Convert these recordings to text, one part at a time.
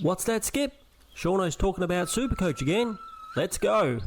What's that, Skip? Seano's talking about Supercoach again. Let's go.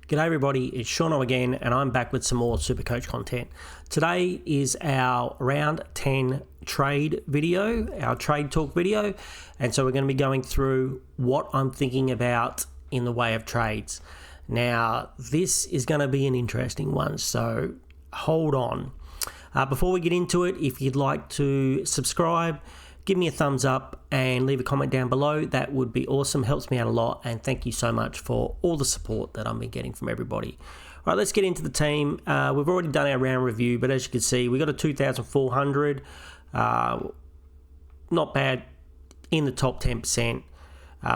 G'day everybody, it's Seano again and I'm back with some more Supercoach content. Today is our round 10 trade video, our trade talk video, and so we're going to be going through what I'm thinking about in the way of trades. Now, this is going to be an interesting one, so hold on. Before we get into it, if you'd like to subscribe, give me a thumbs up and leave a comment down below. That would be awesome, helps me out a lot, and thank you so much for all the support that I've been getting from everybody. All right, let's get into the team. We've already done our round review, but as you can see, we got a 2,400. Not bad in the top 10%.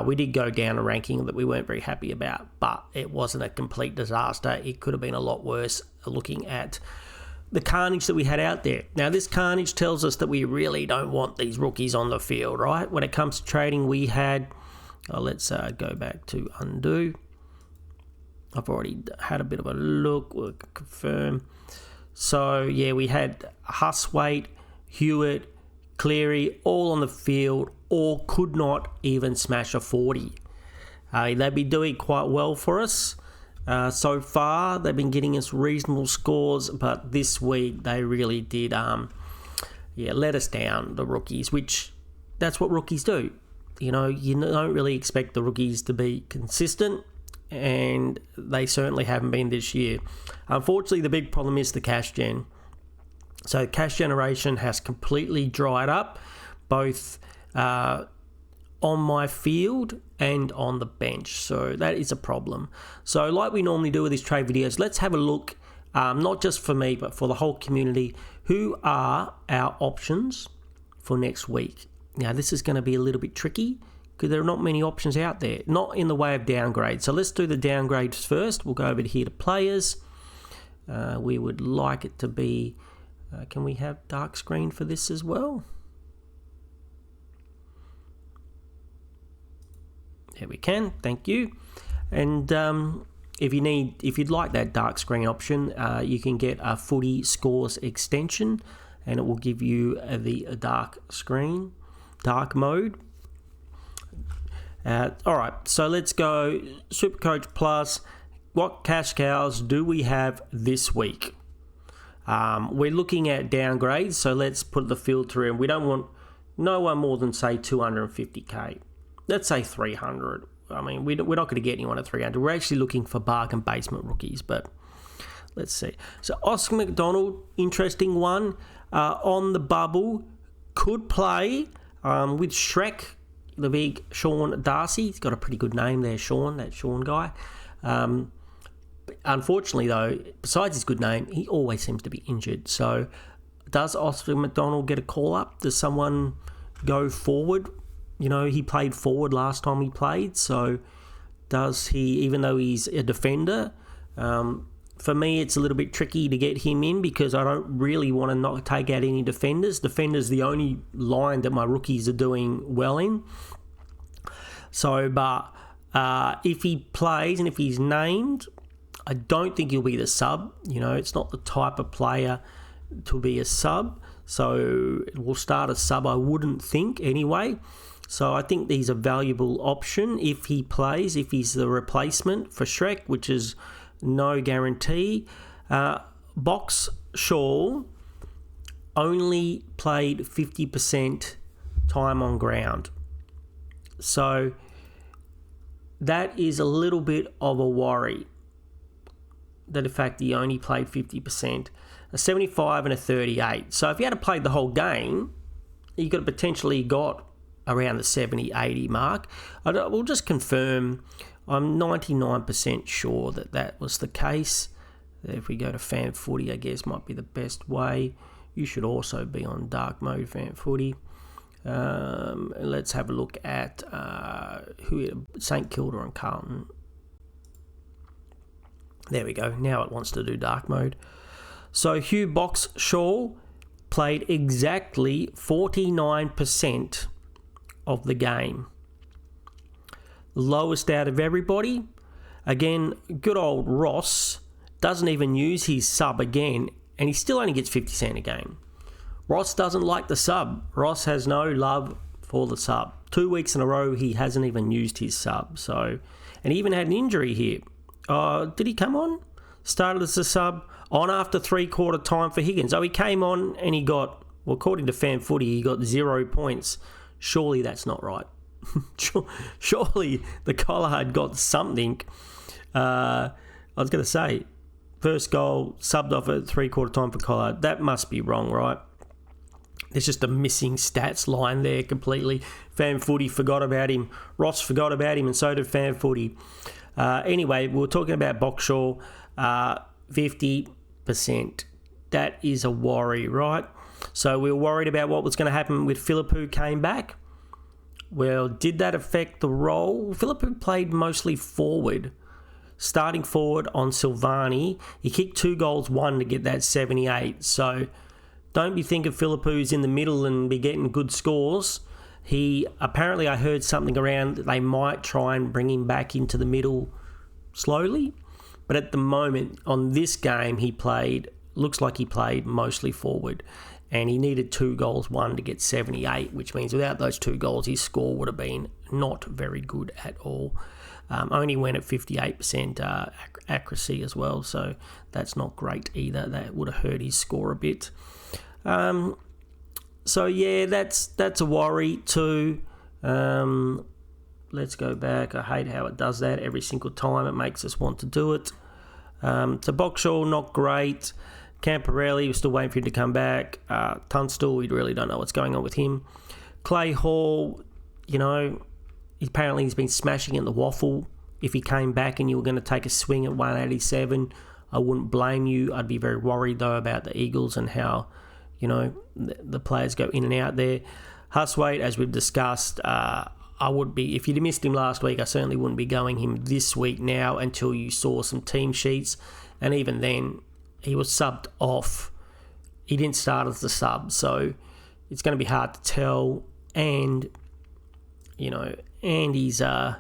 We did go down a ranking that we weren't very happy about, but it wasn't a complete disaster. It could have been a lot worse looking at the carnage that we had out there. Now, this carnage tells us that we really don't want these rookies on the field, right? When it comes to trading, we had... let's go back to undo. I've already had a bit of a look. We'll confirm. So, yeah, we had Huswaite, Hewitt, Cleary, all on the field, or could not even smash a 40. They've been doing quite well for us. So far, they've been getting us reasonable scores, but this week they really did, let us down, the rookies, which that's what rookies do. You know, you don't really expect the rookies to be consistent, and they certainly haven't been this year. Unfortunately, the big problem is the cash gen. So cash generation has completely dried up, both on my field and on the bench. So that is a problem. So like we normally do with these trade videos, let's have a look, not just for me, but for the whole community. Who are our options for next week? Now, this is going to be a little bit tricky because there are not many options out there, not in the way of downgrade. So let's do the downgrades first. We'll go over here to players. We would like it to be, can we have dark screen for this as well? There we can, thank you. And if you'd like that dark screen option, you can get a footy scores extension, and it will give you the dark screen, dark mode. All right, so let's go Supercoach Plus. What cash cows do we have this week? We're looking at downgrades, so let's put the filter in. We don't want no one more than, say, 250k. Let's say 300. I mean, we're not going to get anyone at 300. We're actually looking for bargain basement rookies, but let's see. So Oscar McDonald, interesting one. On the bubble, could play with Shrek, the big Sean Darcy. He's got a pretty good name there, Sean, that Sean guy. Unfortunately, though, besides his good name, he always seems to be injured. So does Oscar McDonald get a call-up? Does someone go forward? You know, he played forward last time he played, so does he, even though he's a defender? For me, it's a little bit tricky to get him in because I don't really want to not take out any defenders. Defenders the only line that my rookies are doing well in. So, but if he plays and if he's named, I don't think he'll be the sub. You know, it's not the type of player to be a sub. So we'll start a sub, I wouldn't think, anyway. So I think he's a valuable option if he plays, if he's the replacement for Shrek, which is no guarantee. Box Shaw only played 50% time on ground. So that is a little bit of a worry, that in fact he only played 50%. A 75 and a 38. So if you had to play the whole game, you could have potentially got around the 70, 80 mark. We'll just confirm. I'm 99% sure that that was the case. If we go to fan footy, I guess might be the best way. You should also be on dark mode fan footy. Let's have a look at St Kilda and Carlton. There we go. Now it wants to do dark mode. So Hugh Box Shaw played exactly 49% of the game. Lowest out of everybody. Again, good old Ross doesn't even use his sub again, and he still only gets 50 cent a game. Ross doesn't like the sub. Ross has no love for the sub. 2 weeks in a row, he hasn't even used his sub. So, and he even had an injury here. Did he come on? Started as a sub on after 3/4 time for Higgins. Oh, he came on and he got, well, according to Fan Footy, he got 0 points. Surely that's not right. Surely the Collard got something. I was going to say, first goal, subbed off at 3/4 time for Collard. That must be wrong, right? There's just a missing stats line there completely. Fan Footy forgot about him. Ross forgot about him, and so did Fan Footy. Anyway, we were talking about Boxall. 50%. That is a worry, right? So we were worried about what was going to happen with Phillip, who came back. Well, did that affect the role? Phillip, who played mostly forward, starting forward on Silvani. He kicked 2 goals, 1 to get that 78. So don't be thinking Phillip, who's in the middle and be getting good scores. Apparently, I heard something around that they might try and bring him back into the middle slowly. But at the moment, on this game, looks like he played mostly forward. And he needed 2 goals, 1 to get 78, which means without those 2 goals, his score would have been not very good at all. Only went at 58% accuracy as well, so that's not great either. That would have hurt his score a bit. So yeah, that's a worry too. Let's go back. I hate how it does that every single time. It makes us want to do it. So Boxall, not great. Camporelli, we're still waiting for him to come back. Tunstall, we really don't know what's going on with him. Clay Hall, apparently he's been smashing in the waffle. If he came back and you were going to take a swing at 187, I wouldn't blame you. I'd be very worried, though, about the Eagles and how, the players go in and out there. Huswaite, as we've discussed, I would be, if you'd missed him last week, I certainly wouldn't be going him this week now until you saw some team sheets. And even then, he was subbed off. He didn't start as the sub, so it's going to be hard to tell. And, Andy's going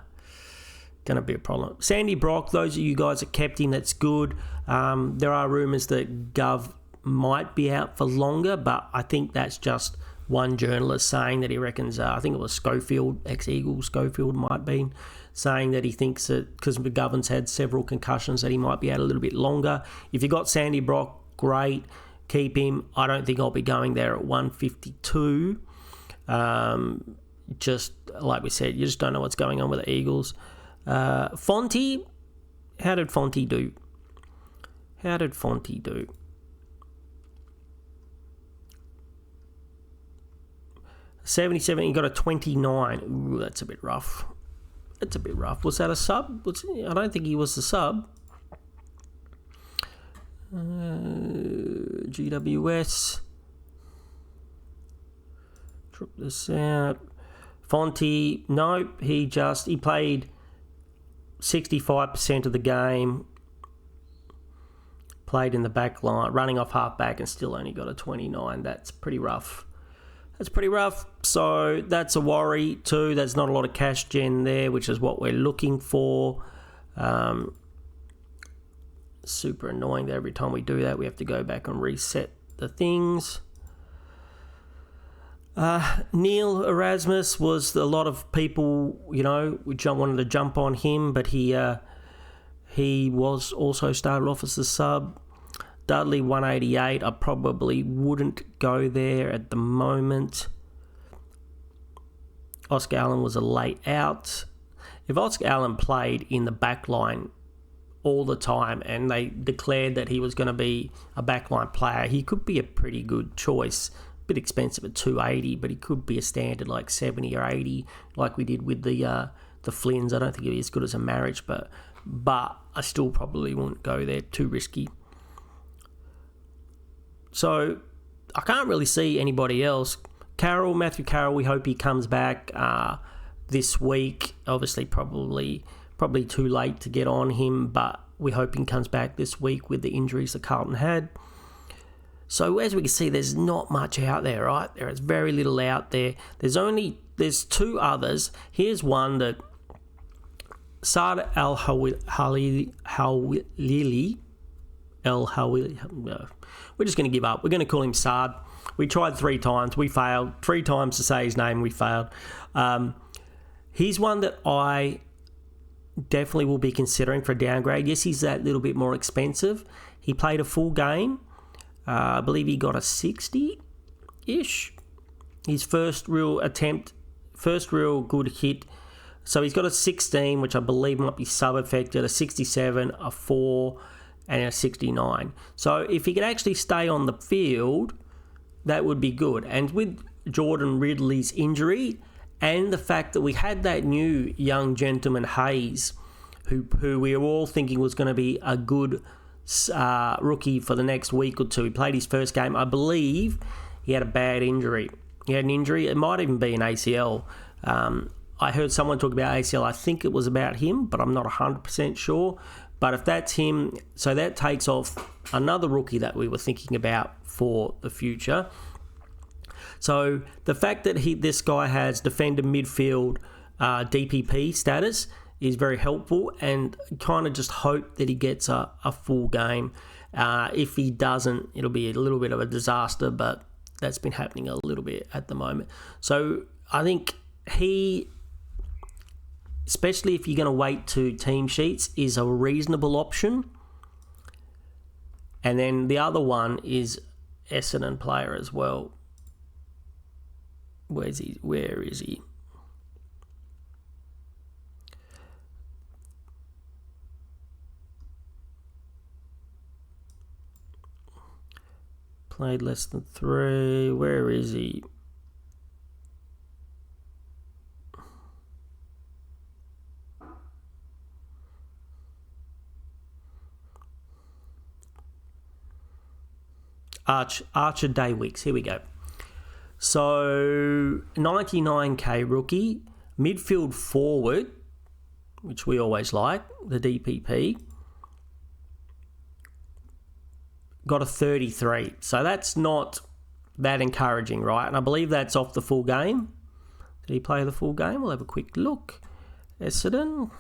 to be a problem. Sandy Brock, those of you guys that kept him, that's good. There are rumours that Gov might be out for longer, but I think that's just one journalist saying that he reckons, I think it was Schofield, ex-Eagle Schofield might be, saying that he thinks that because McGovern's had several concussions that he might be out a little bit longer. If you got Sandy Brock, great, keep him. I don't think I'll be going there at 152. Just like we said, you just don't know what's going on with the Eagles. Fonte, how did Fonte do? 77, he got a 29. Ooh, that's a bit rough. Was that a sub? I don't think he was the sub. GWS. Drop this out. Fonte, nope. He played 65% of the game. Played in the back line, running off half back, and still only got a 29. That's pretty rough. So that's a worry too. There's not a lot of cash gen there, which is what we're looking for. Super annoying that every time we do that, we have to go back and reset the things. Neil Erasmus was a lot of people, wanted to jump on him, but he was also started off as the sub. Dudley, 188. I probably wouldn't go there at the moment. Oscar Allen was a late out. If Oscar Allen played in the back line all the time and they declared that he was going to be a backline player, he could be a pretty good choice. A bit expensive at 280, but he could be a standard like 70 or 80, like we did with the Flynns. I don't think he'd be as good as a Marriage, but I still probably wouldn't go there. Too risky. So I can't really see anybody else. Matthew Carroll, we hope he comes back this week. Obviously, probably too late to get on him, but we hope he comes back this week with the injuries that Carlton had. So as we can see, there's not much out there, right? There is very little out there. There's 2 others. Here's one that Saad Al-Hawili. We're just going to give up. We're going to call him Saad. We tried 3 times. We failed. 3 times to say his name, we failed. He's one that I definitely will be considering for a downgrade. Yes, he's that little bit more expensive. He played a full game. I believe he got a 60-ish. His first real good hit. So he's got a 16, which I believe might be sub-affected, a 67, a 4, and a 69. So if he could actually stay on the field, that would be good. And with Jordan Ridley's injury and the fact that we had that new young gentleman, Hayes, who we were all thinking was going to be a good rookie for the next week or two. He played his first game. I believe he had a bad injury. He had an injury. It might even be an ACL. I heard someone talk about ACL. I think it was about him, but I'm not 100% sure. But if that's him, so that takes off another rookie that we were thinking about for the future. So the fact that this guy has defender midfield DPP status is very helpful, and kind of just hope that he gets a full game. If he doesn't, it'll be a little bit of a disaster, but that's been happening a little bit at the moment. So I think he, especially if you're going to wait to team sheets, is a reasonable option. And then the other one is Essendon player as well. Where is he? Played less than 3. Where is he? Archer Daywicks. Here we go. So 99k rookie, midfield forward, which we always like, the DPP, got a 33. So that's not that encouraging, right? And I believe that's off the full game. Did he play the full game? We'll have a quick look. Essendon.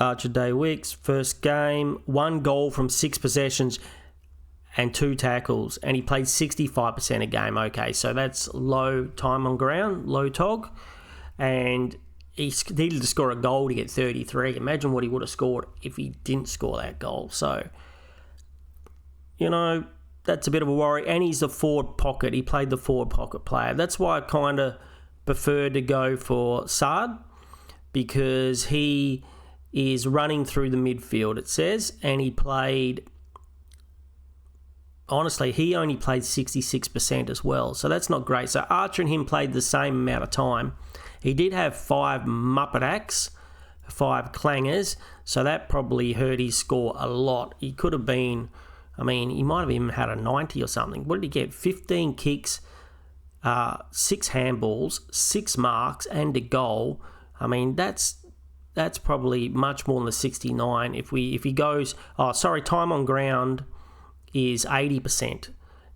Archer Daywicks, first game, 1 goal from 6 possessions and 2 tackles, and he played 65% a game. Okay, so that's low time on ground, low TOG, and he needed to score a goal to get 33. Imagine what he would have scored if he didn't score that goal. So, that's a bit of a worry, and he's a forward pocket. He played the forward pocket player. That's why I kind of preferred to go for Saad, because he is running through the midfield, it says, and he played, honestly, he only played 66% as well, so that's not great. So Archer and him played the same amount of time. He did have 5 Muppet acts, 5 clangers, so that probably hurt his score a lot. He could have been, he might have even had a 90 or something. What did he get? 15 kicks, 6 handballs, 6 marks, and a goal. That's probably much more than the 69. If he goes, time on ground is 80%.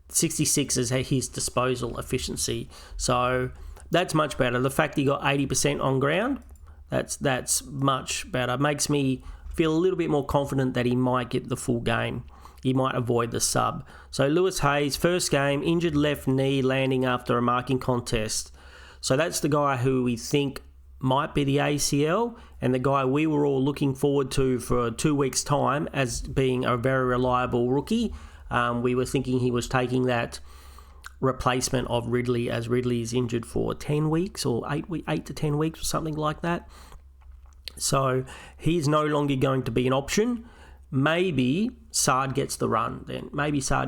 66 is his disposal efficiency. So that's much better. The fact he got 80% on ground, that's much better. Makes me feel a little bit more confident that he might get the full game. He might avoid the sub. So Lewis Hayes, first game, injured left knee landing after a marking contest. So that's the guy who we think might be the ACL, and the guy we were all looking forward to for 2 weeks' time as being a very reliable rookie. We were thinking he was taking that replacement of Ridley, as Ridley is injured for 10 weeks or 8 to 10 weeks or something like that. So he's no longer going to be an option. Maybe Saad gets the run then. Maybe I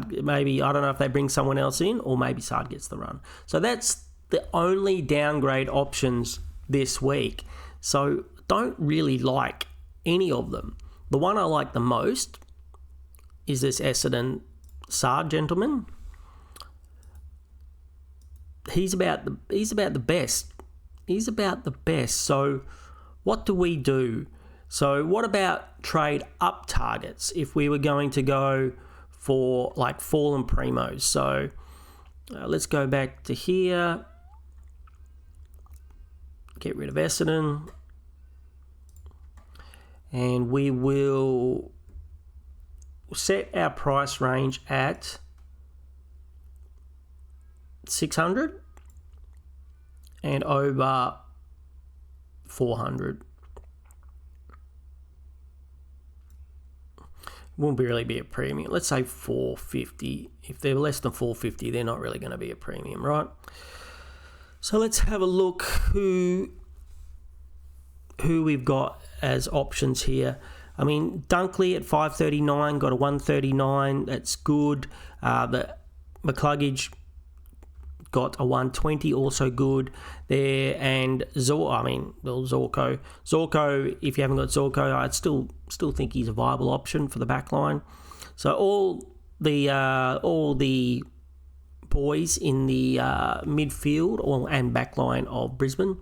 don't know if they bring someone else in, or maybe Saad gets the run. So that's the only downgrade options this week. So don't really like any of them. The one I like the most is this Essendon Saad gentleman. He's about the best. He's about the best. So what do we do? So what about trade up targets if we were going to go for like fallen primos? So let's go back to here. get rid of Essendon. And we will set our price range at 600 and over 400. Won't really be a premium. Let's say 450. If they're less than 450, they're not really going to be a premium, right? So let's have a look who we've got as options here. I mean, Dunkley at 539 got a 139. That's good. The McCluggage got a 120, also good there. And Zorko. Zorko, if you haven't got Zorko, I'd still think he's a viable option for the back line. So all the boys in the midfield and back line of Brisbane,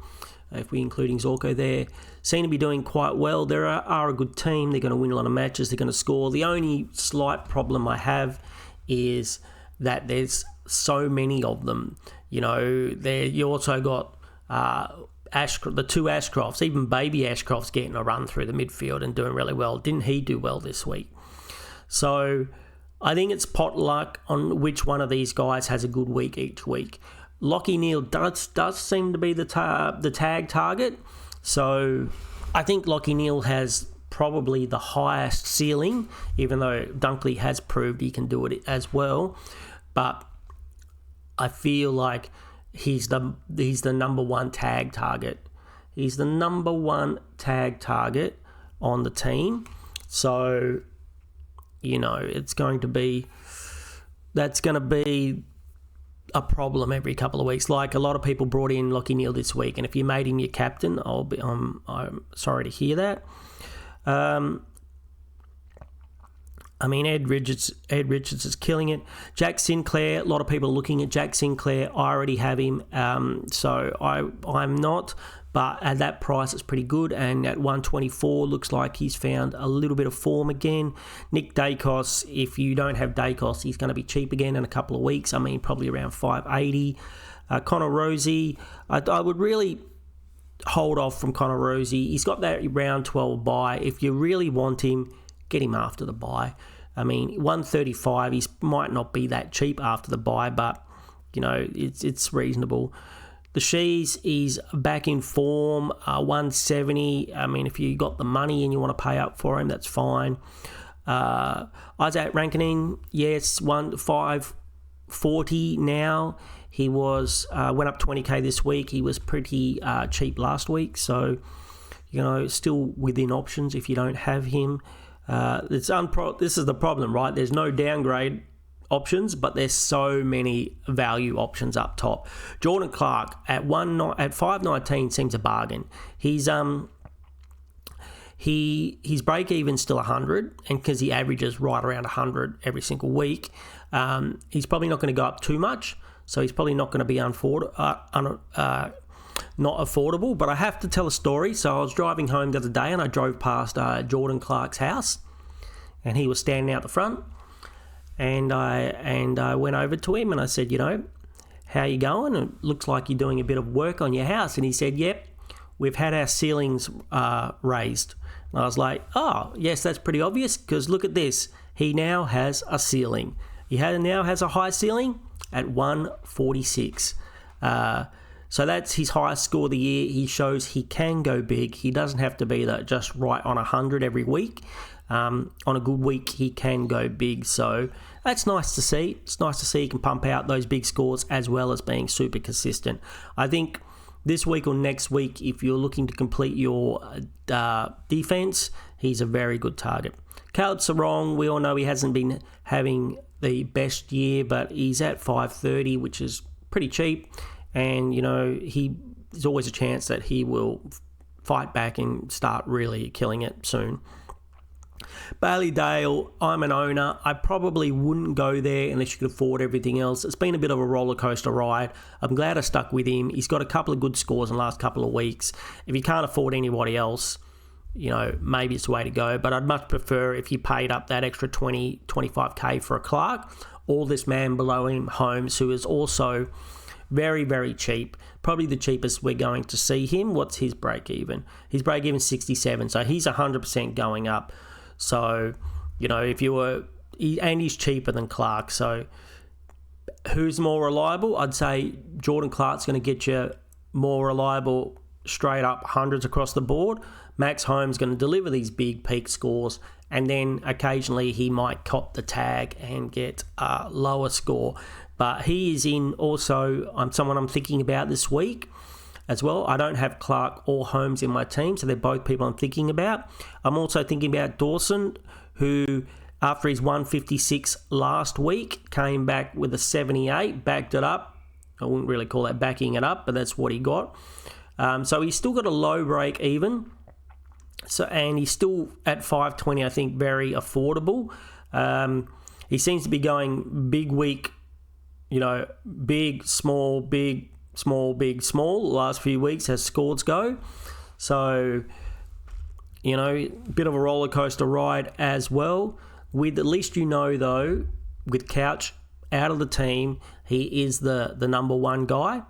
if we're including Zorko there, seem to be doing quite well. They are a good team. They're going to win a lot of matches. They're going to score. The only slight problem I have is that there's so many of them. You also got the two Ashcrofts, even baby Ashcroft's getting a run through the midfield and doing really well. Didn't he do well this week? So I think it's pot luck on which one of these guys has a good week each week. Lachie Neale does seem to be the tag target. So I think Lachie Neale has probably the highest ceiling, even though Dunkley has proved he can do it as well. But I feel like he's the number one tag target. He's the number one tag target on the team. So, that's going to be a problem every couple of weeks. Like a lot of people brought in Lachie Neale this week, and if you made him your captain, I'm sorry to hear that. Ed Richards is killing it. Jack Sinclair, a lot of people are looking at Jack Sinclair. I already have him, so I'm not. But at that price, it's pretty good. And at 124, looks like he's found a little bit of form again. Nick Dacos, if you don't have Dacos, he's going to be cheap again in a couple of weeks. Probably around 580. Connor Rosie, I would really hold off from Connor Rosie. He's got that round 12 bye. If you really want him, get him after the bye. 135, he might not be that cheap after the bye, but, it's reasonable. The Shees is back in form, 170. If you got the money and you want to pay up for him, that's fine. Isaac Rankine, yes, 540 now. He went up 20k this week. He was pretty cheap last week, so still within options if you don't have him. This is the problem, right? There's no downgrade options, but there's so many value options up top. Jordan Clark at 519 seems a bargain. His break even still 100, and because he averages right around 100 every single week, he's probably not going to go up too much. So he's probably not going to be not affordable. But I have to tell a story. So I was driving home the other day, and I drove past Jordan Clark's house, and he was standing out the front. And I went over to him and I said, how you going? It looks like you're doing a bit of work on your house. And he said, yep, we've had our ceilings raised. And I was like, oh, yes, that's pretty obvious because look at this. He now has a ceiling. Now has a high ceiling at 146. So that's his highest score of the year. He shows he can go big. He doesn't have to be just right on 100 every week. On a good week, he can go big. So that's nice to see. It's nice to see he can pump out those big scores as well as being super consistent. I think this week or next week, if you're looking to complete your defense, he's a very good target. Caleb Sarong, we all know he hasn't been having the best year, but he's at 530, which is pretty cheap. And, there's always a chance that he will fight back and start really killing it soon. Bailey Dale, I'm an owner. I probably wouldn't go there unless you could afford everything else. It's been a bit of a roller coaster ride. I'm glad I stuck with him. He's got a couple of good scores in the last couple of weeks. If you can't afford anybody else, maybe it's the way to go. But I'd much prefer if you paid up that extra 20, 25k for a Clark, or this man below him, Holmes, who is also very, very cheap. probably the cheapest we're going to see him. What's his break even? His break even 67, so he's 100% going up. So, if you were, and he's cheaper than Clark. So, who's more reliable? I'd say Jordan Clark's going to get you more reliable, straight up hundreds across the board. Max Holmes going to deliver these big peak scores, and then occasionally he might cop the tag and get a lower score. But he is in also someone I'm thinking about this week as well. I don't have Clark or Holmes in my team, so they're both people I'm thinking about. I'm also thinking about Dawson, who after his 156 last week came back with a 78, backed it up. I wouldn't really call that backing it up, but that's what he got. So he's still got a low break even. So, and he's still at 520, I think, very affordable. He seems to be going big week, big, small, big, small, big, small. The last few weeks as scores go. So, bit of a roller coaster ride as well. With at least though, with Couch out of the team, he is the number one guy.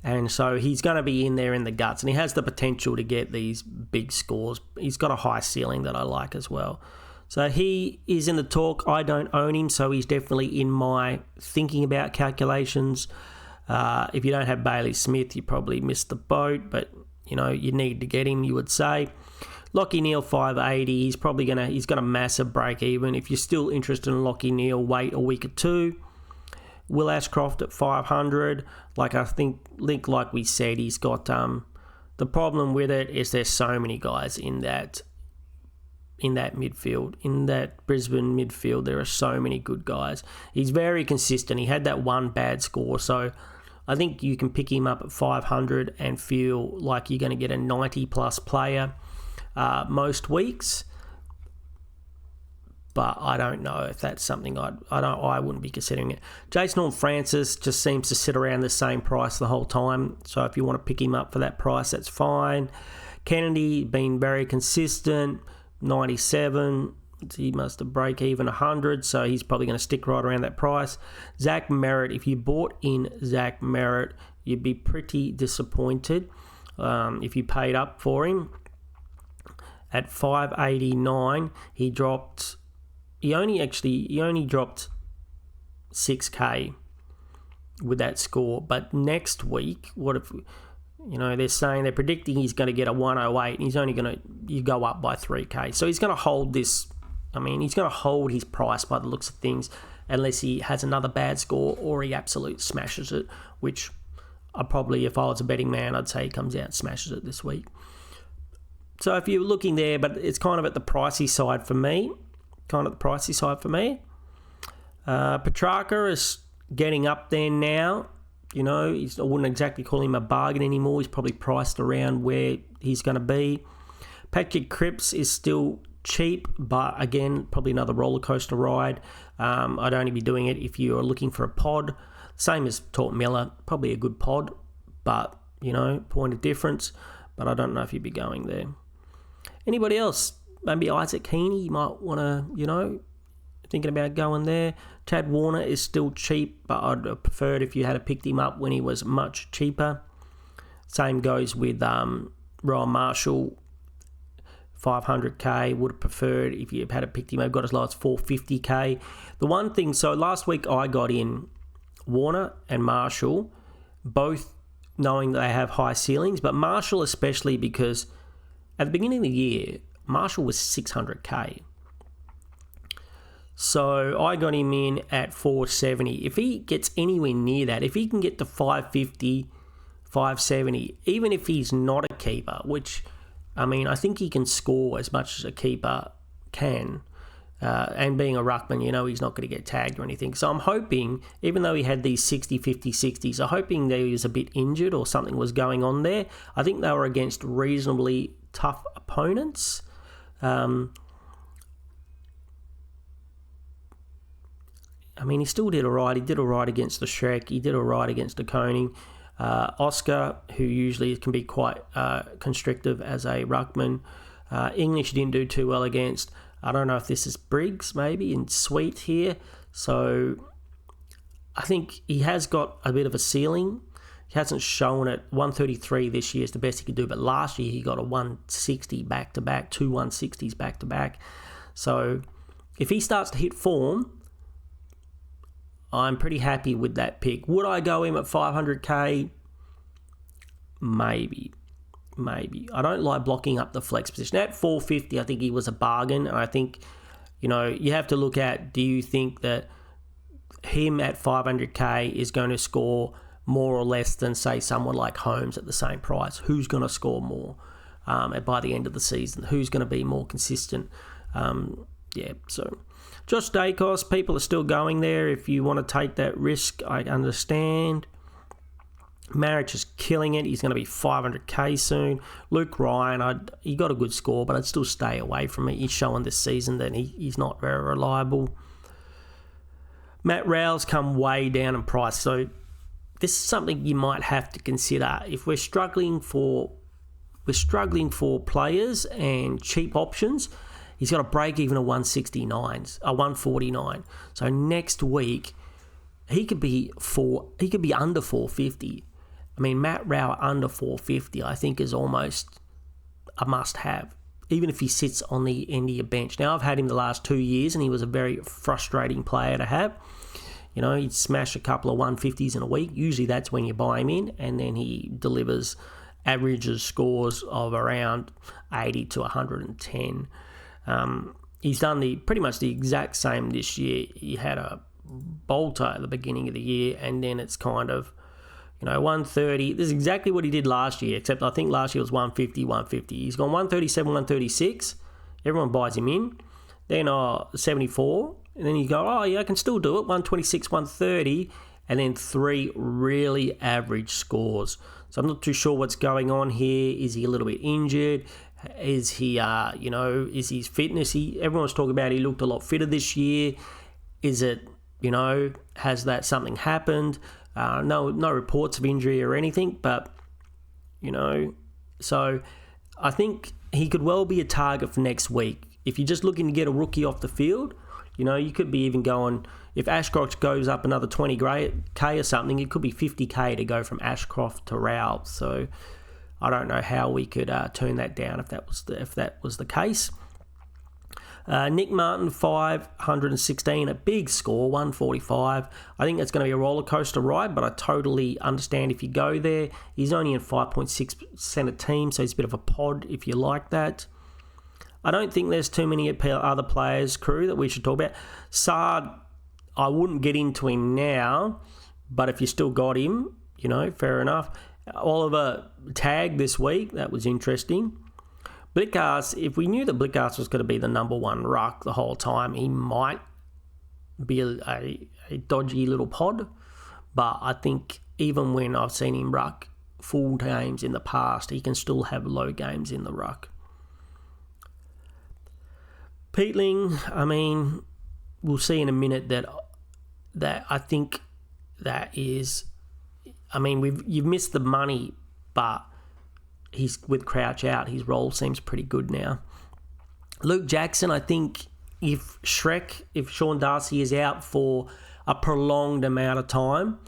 And so he's going to be in there in the guts, and he has the potential to get these big scores. He's got a high ceiling that I like as well. So he is in the talk. I don't own him, so he's definitely in my thinking about calculations. If you don't have Bailey Smith, you probably missed the boat, but you need to get him, you would say. Lachie Neale 580. He's got a massive break even. If you're still interested in Lachie Neale, wait a week or two. Will Ashcroft at 500. Like we said, he's got the problem with it is there's so many guys in that midfield, in that Brisbane midfield. There are so many good guys. He's very consistent. He had that one bad score, so I think you can pick him up at 500 and feel like you're going to get a 90 plus player most weeks. But I don't know if that's something I wouldn't be considering it. Jason Horne-Francis just seems to sit around the same price the whole time. So if you want to pick him up for that price, that's fine. Kennedy been very consistent, 97. He must have break even 100, so he's probably going to stick right around that price. Zach Merritt, if you bought in Zach Merritt, you'd be pretty disappointed if you paid up for him. At 589, he only dropped 6k with that score. But next week, what if they're predicting he's going to get a 108 and he's only going to go up by 3k. So he's going to hold this. He's going to hold his price by the looks of things, unless he has another bad score or he absolutely smashes it, which if I was a betting man, I'd say he comes out and smashes it this week. So if you're looking there, but it's kind of at the pricey side for me. Petrarca is getting up there now. I wouldn't exactly call him a bargain anymore. He's probably priced around where he's going to be. Patrick Cripps is still cheap, but again, probably another roller coaster ride. I'd only be doing it if you are looking for a pod. Same as Tort Miller, probably a good pod, but, point of difference. But I don't know if you'd be going there. Anybody else? Maybe Isaac Heaney, you might want to, thinking about going there. Chad Warner is still cheap, but I'd have preferred if you had picked him up when he was much cheaper. Same goes with Ryan Marshall, 500k. Would have preferred if you had picked him up, got as low as 450k. The one thing, so last week I got in Warner and Marshall, both knowing that they have high ceilings, but Marshall especially because at the beginning of the year, Marshall was 600k. So I got him in at 470. If he gets anywhere near that, if he can get to 550, 570, even if he's not a keeper, which, I think he can score as much as a keeper can, and being a ruckman, he's not going to get tagged or anything. So I'm hoping, even though he had these 60, 50, 60s, I'm hoping that he was a bit injured or something was going on there. I think they were against reasonably tough opponents. He still did all right. He did all right against the Shrek. He did all right against the Koning. Oscar, who usually can be quite constrictive as a ruckman. English didn't do too well against. I don't know if this is Briggs, maybe, and Sweet here. So I think he has got a bit of a ceiling. He hasn't shown it. 133 this year is the best he could do, but last year he got a 160 back-to-back, 2 160s back-to-back. So if he starts to hit form, I'm pretty happy with that pick. Would I go him at 500k? Maybe. I don't like blocking up the flex position. At 450, I think he was a bargain, and I think, you have to look at, do you think that him at 500k is going to score more or less than, say, someone like Holmes at the same price? Who's going to score more by the end of the season? Who's going to be more consistent? So Josh Dacos, people are still going there. If you want to take that risk, I understand. Marriage is killing it. He's going to be 500k soon. Luke Ryan, he got a good score, but I'd still stay away from it. He's showing this season that he's not very reliable. Matt Rowell's come way down in price, so this is something you might have to consider. If we're struggling for players and cheap options, he's got a break even of 149. So next week he could be under 450. I mean, Matt Rowell under 450, I think, is almost a must-have, even if he sits on the end of your bench. Now, I've had him the last 2 years, and he was a very frustrating player to have. He'd smash a couple of 150s in a week. Usually that's when you buy him in, and then he delivers averages scores of around 80 to 110. He's done pretty much the exact same this year. He had a bolter at the beginning of the year, and then it's kind of, 130. This is exactly what he did last year, except I think last year was 150. He's gone 137, 136. Everyone buys him in. Then 74. And then you go, oh, yeah, I can still do it. 126, 130. And then 3 really average scores. So I'm not too sure what's going on here. Is he a little bit injured? Is he, is his fitness? Everyone's talking about he looked a lot fitter this year. Is it, has that something happened? No reports of injury or anything, but, so I think he could well be a target for next week. If you're just looking to get a rookie off the field, you could be even going, if Ashcroft goes up another 20k or something, it could be 50k to go from Ashcroft to Rowell. So I don't know how we could turn that down if that was the case. Nick Martin, 516, a big score, 145. I think that's going to be a roller coaster ride, but I totally understand if you go there. He's only in 5.6% of teams, so he's a bit of a pod if you like that. I don't think there's too many other players, crew, that we should talk about. Sard, I wouldn't get into him now, but if you still got him, fair enough. Oliver tagged this week. That was interesting. Blickards, if we knew that Blickards was going to be the number one ruck the whole time, he might be a dodgy little pod. But I think even when I've seen him ruck full games in the past, he can still have low games in the ruck. Peatling, I mean, we'll see in a minute that I think that is, I mean, you've missed the money, but he's with Crouch out. His role seems pretty good now. Luke Jackson, I think if Sean Darcy is out for a prolonged amount of time,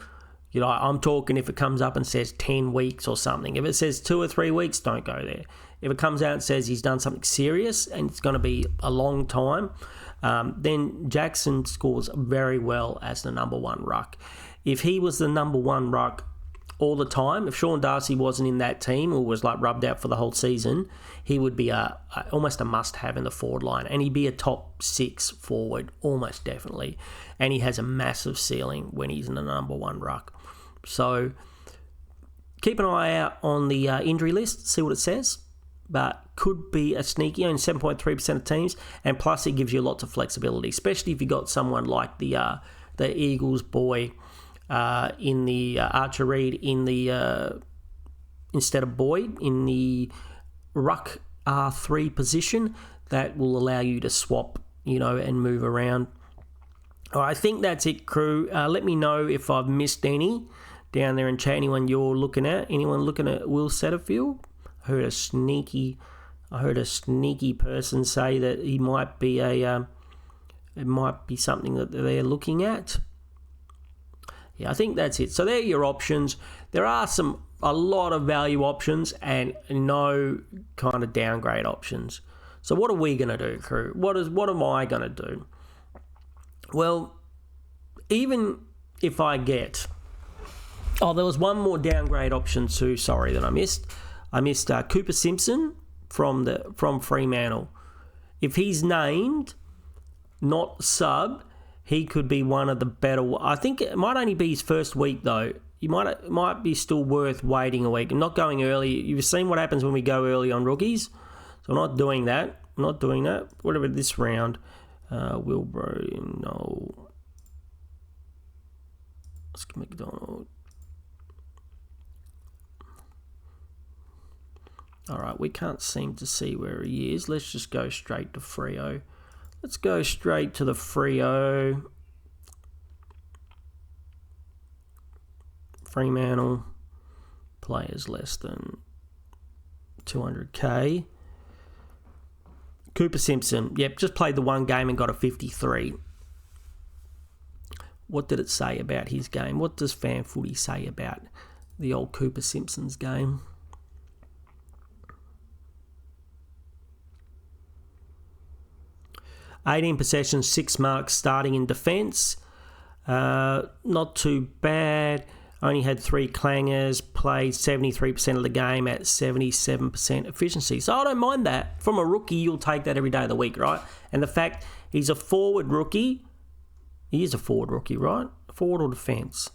I'm talking if it comes up and says 10 weeks or something. If it says 2 or 3 weeks, don't go there. If it comes out and says he's done something serious and it's going to be a long time, then Jackson scores very well as the number one ruck. If he was the number one ruck all the time, if Sean Darcy wasn't in that team or was like rubbed out for the whole season, he would be almost a must-have in the forward line, and he'd be a top 6 forward, almost definitely. And he has a massive ceiling when he's in the number one ruck. So keep an eye out on the injury list, see what it says. But could be a sneaky, only 7.3% of teams, and plus it gives you lots of flexibility, especially if you got someone like the Eagles boy in the Archer Reed in the instead of Boyd in the ruck R3 position. That will allow you to swap, and move around. All right, I think that's it, crew. Let me know if I've missed any down there in chat. Anyone you're looking at? Anyone looking at Will Setterfield? I heard a sneaky person say that he might be it might be something that they're looking at. Yeah, I think that's it. So they're your options. There are a lot of value options and no kind of downgrade options. So what are we going to do, crew? What am I going to do? Well, even if I get... Oh, there was one more downgrade option too, sorry, that I missed. I missed Cooper Simpson from Fremantle. If he's named, not subbed, he could be one of the better... I think it might only be his first week, though. It might be still worth waiting a week. I'm not going early. You've seen what happens when we go early on rookies. So I'm not doing that. What about this round? Wilbro, no. Oscar McDonald. All right, we can't seem to see where he is. Let's just go straight to Freo. Let's go straight to the Freo. Fremantle. Players less than 200k. Cooper Simpson. Yep, just played the one game and got a 53. What did it say about his game? What does Fan Footy say about the old Cooper Simpson's game? 18 possessions, 6 marks, starting in defence. Not too bad. Only had 3 clangers, played 73% of the game at 77% efficiency. So I don't mind that. From a rookie, you'll take that every day of the week, right? And the fact he's a forward rookie, he is a forward rookie, right? Forward or defence?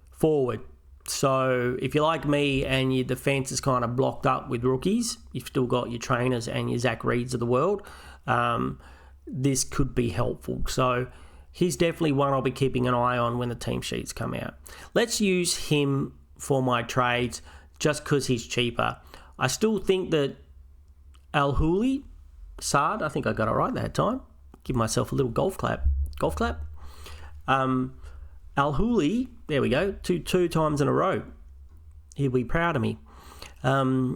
Forward. So if you're like me and your defence is kind of blocked up with rookies, you've still got your trainers and your Zach Reeds of the world, this could be helpful. So he's definitely one I'll be keeping an eye on when the team sheets come out. Let's use him for my trades just because he's cheaper. I still think that Al-Houli, Saad, I think I got it right that time. Give myself a little golf clap. Al-Houli, there we go, two times in a row. He'll be proud of me. I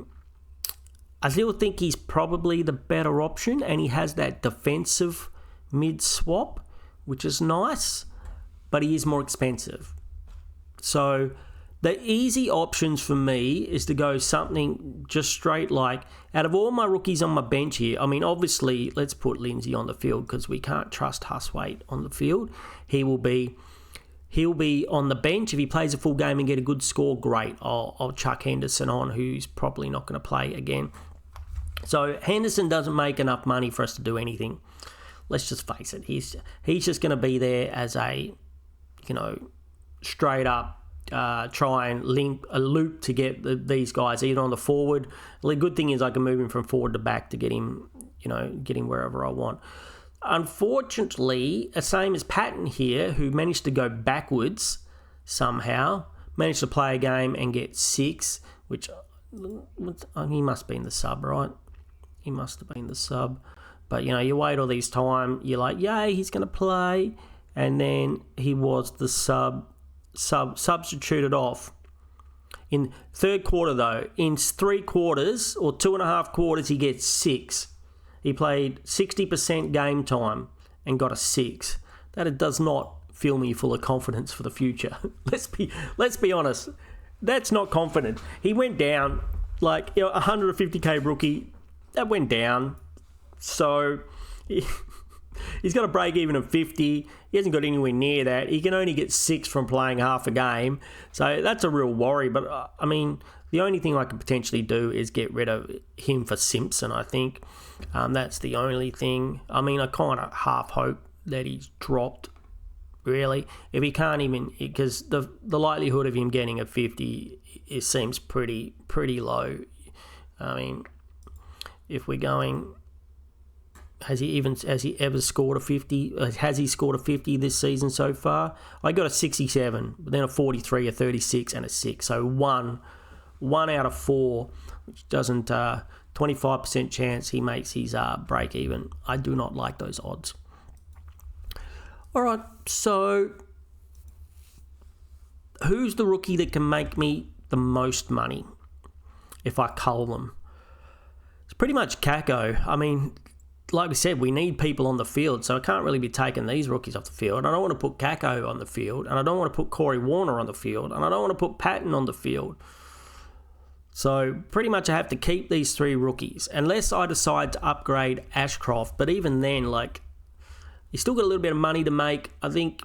still think he's probably the better option, and he has that defensive mid-swap, which is nice, but he is more expensive. So the easy options for me is to go something just straight like, out of all my rookies on my bench here, I mean, obviously, let's put Lindsay on the field because we can't trust Huswaite on the field. He'll be on the bench. If he plays a full game and get a good score, great. I'll chuck Henderson on, who's probably not going to play again. So Henderson doesn't make enough money for us to do anything. Let's just face it. He's just going to be there as a, straight up try and link a loop to get these guys either on the forward. The good thing is I can move him from forward to back to get him wherever I want. Unfortunately, the same as Patton here, who managed to go backwards somehow, managed to play a game and get 6, which he must be in the sub, right? He must have been the sub. But, you wait all these time, you're like, yay, he's going to play. And then he was the substituted off. In third quarter, though, in 3 quarters or 2.5 quarters, he gets 6. He played 60% game time and got a 6. That does not fill me full of confidence for the future. Let's be honest. That's not confident. He went down, 150k rookie. That went down. So he's got a break even of 50. He hasn't got anywhere near that. He can only get 6 from playing half a game. So that's a real worry. But, the only thing I could potentially do is get rid of him for Simpson, I think. That's the only thing. I kind of half hope that he's dropped, really. If he can't even... Because the likelihood of him getting a 50, it seems pretty low. If we're going... Has he ever scored a 50? Has he scored a 50 this season so far? I got a 67, but then a 43, a 36, and a 6. So one out of 4, which doesn't 25% chance he makes his break even. I do not like those odds. All right, so who's the rookie that can make me the most money if I cull them? it's pretty much Kako. I mean, like we said, we need people on the field, so I can't really be taking these rookies off the field. I don't want to put Kako on the field, and I don't want to put Corey Warner on the field, and I don't want to put Patton on the field. So pretty much I have to keep these 3 rookies, unless I decide to upgrade Ashcroft. But even then, like, you still got a little bit of money to make. I think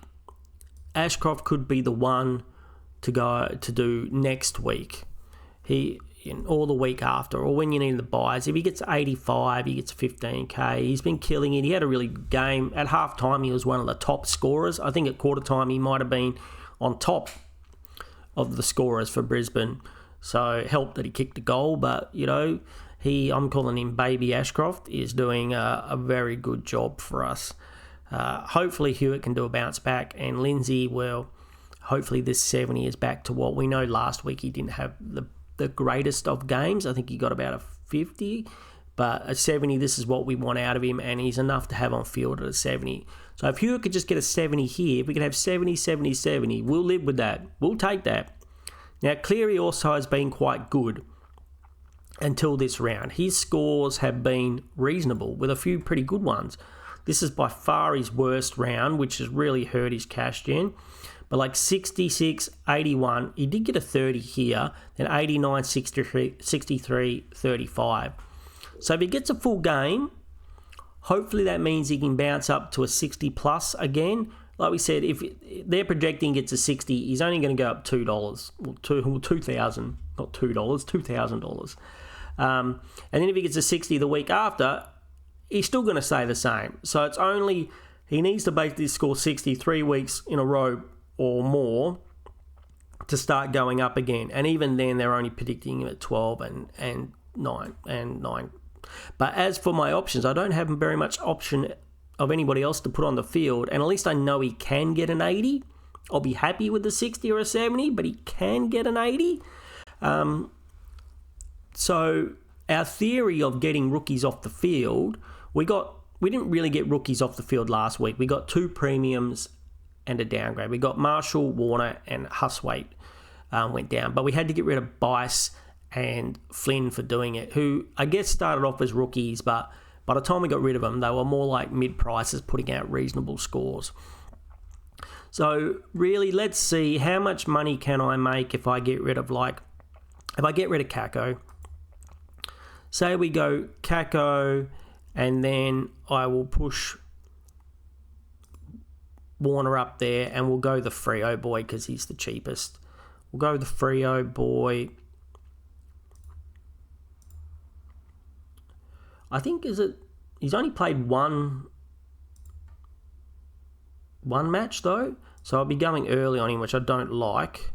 Ashcroft could be the one to go to do next week. Or the week after, or when you need the buys. If he gets 85, he gets 15k. He's been killing it. He had a really good game. At halftime, he was one of the top scorers. I think at quarter time, he might have been on top of the scorers for Brisbane. So it helped that he kicked a goal, but, I'm calling him Baby Ashcroft, is doing a very good job for us. Hopefully Hewitt can do a bounce back, and Lindsay, well, hopefully this 70 is back to what we know. Last week he didn't have the greatest of games. I think he got about a 50, but a 70, this is what we want out of him, and he's enough to have on field at a 70. So if Hewitt could just get a 70 here, if we could have 70, 70, 70, we'll live with that. We'll take that. Now, Cleary also has been quite good until this round. His scores have been reasonable, with a few pretty good ones. This is by far his worst round, which has really hurt his cash gen. But like 66, 81, he did get a 30 here, then 89, 63, 35. So if he gets a full game, hopefully that means he can bounce up to a 60 plus again. Like we said, if they're projecting it's a 60, he's only going to go up $2, well, $2,000, not $2, $2,000. And then if he gets a 60 the week after, he's still going to stay the same. So it's only, he needs to basically score 63 weeks in a row or more to start going up again. And even then, they're only predicting him at 12 and 9. But as for my options, I don't have very much option of anybody else to put on the field, and at least I know he can get an 80. I'll be happy with the 60 or a 70, but he can get an 80. So our theory of getting rookies off the field, we didn't really get rookies off the field last week. We got 2 premiums and a downgrade. We got Marshall, Warner, and Huswaite went down. But we had to get rid of Bice and Flynn for doing it, who I guess started off as rookies, but by the time we got rid of them, they were more like mid-prices, putting out reasonable scores. So really, let's see, how much money can I make if I get rid of Kako. Say we go Kako, and then I will push Warner up there, and we'll go the Freo boy because he's the cheapest. We'll go the Freo boy. I think he's only played one match though, so I'll be going early on him, which I don't like.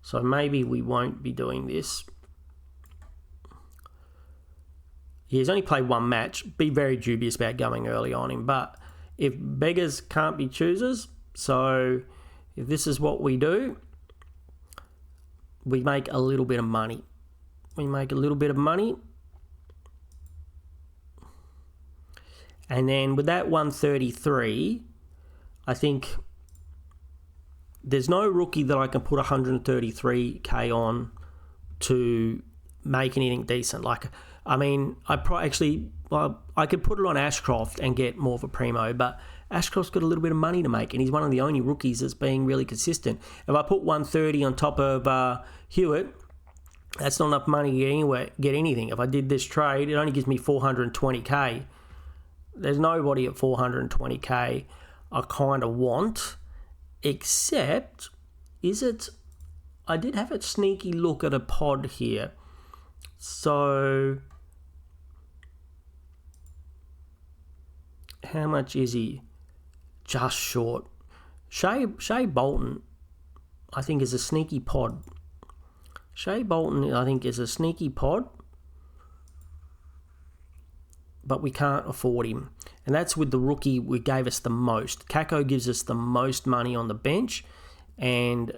So maybe we won't be doing this. He's only played one match. Be very dubious about going early on him, but if beggars can't be choosers, so if this is what we do, we make a little bit of money. And then with that 133, I think there's no rookie that I can put 133k on to make anything decent. I could put it on Ashcroft and get more of a primo, but Ashcroft's got a little bit of money to make, and he's one of the only rookies that's being really consistent. If I put 130 on top of Hewitt, that's not enough money to get anything. If I did this trade, it only gives me 420k. There's nobody at 420k I kind of want, except, I did have a sneaky look at a pod here. So, how much is he? Just short. Shea Bolton, I think, is a sneaky pod. But we can't afford him. And that's with the rookie we gave us the most. Kako gives us the most money on the bench, and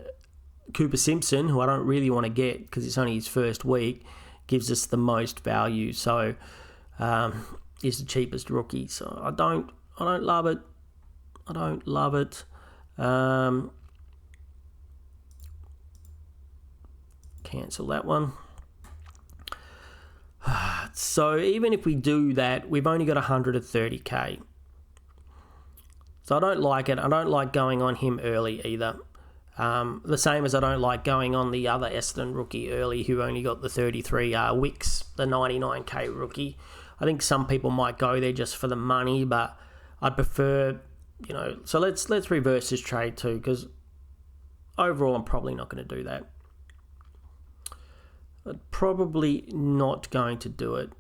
Cooper Simpson, who I don't really want to get because it's only his first week, gives us the most value. So is the cheapest rookie. So I don't love it. Cancel that one. So even if we do that, we've only got 130k. So I don't like it. I don't like going on him early either. The same as I don't like going on the other Essendon rookie early who only got the 33 Wicks, the 99k rookie. I think some people might go there just for the money, but I'd prefer, so let's reverse this trade too, because overall I'm probably not going to do that. I'm probably not going to do it.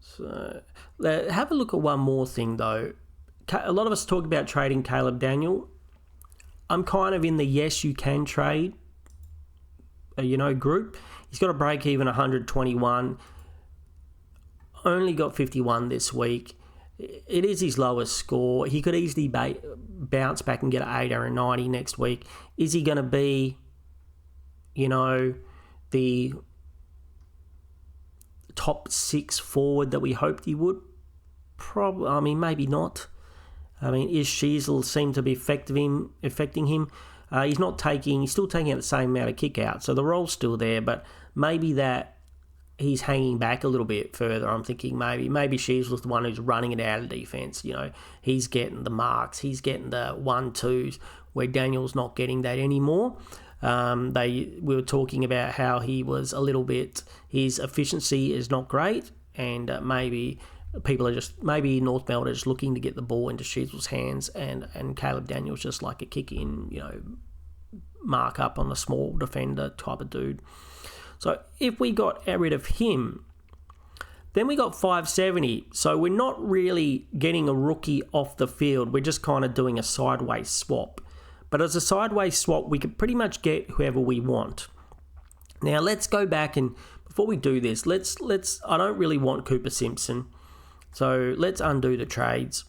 So have a look at one more thing though. A lot of us talk about trading Caleb Daniel. I'm kind of in the yes, you can trade, group. He's got a break even 121. Only got 51 this week. It is his lowest score. He could easily bounce back and get an 80 or a 90 next week. Is he going to be, the top 6 forward that we hoped he would? Probably. Maybe not. Is Sheasel seem to be affecting him? He's still taking out the same amount of kick out, so the role's still there, but maybe that he's hanging back a little bit further. I'm thinking maybe Sheasel's the one who's running it out of defence. He's getting the marks, he's getting the 1-2s, where Daniel's not getting that anymore. We were talking about how he was a little bit, his efficiency is not great, and maybe North Melbourne are just looking to get the ball into Sheasel's hands, and Caleb Daniel's just like a kick in, mark up on a small defender type of dude. So if we got rid of him, then we got 570. So we're not really getting a rookie off the field. We're just kind of doing a sideways swap. But as a sideways swap, we could pretty much get whoever we want. Now let's go back, and before we do this, I don't really want Cooper Simpson. So let's undo the trades.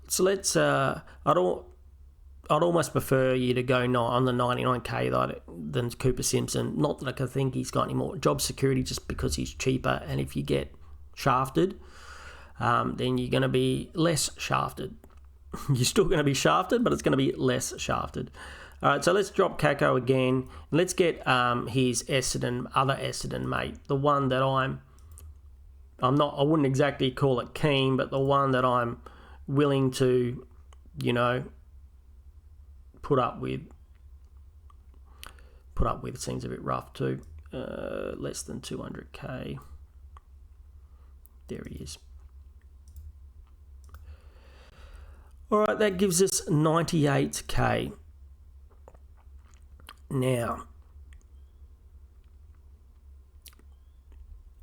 So let's. I'd almost prefer you to go on the 99k than Cooper Simpson. Not that I can think he's got any more job security, just because he's cheaper. And if you get shafted, then you're going to be less shafted. You're still going to be shafted, but it's going to be less shafted. All right, so let's drop Kako again. Let's get his other Essendon mate, the one that I wouldn't exactly call it keen, but the one that I'm willing to, put up with. Seems a bit rough too. Less than 200k. There he is. All right, that gives us 98k. Now,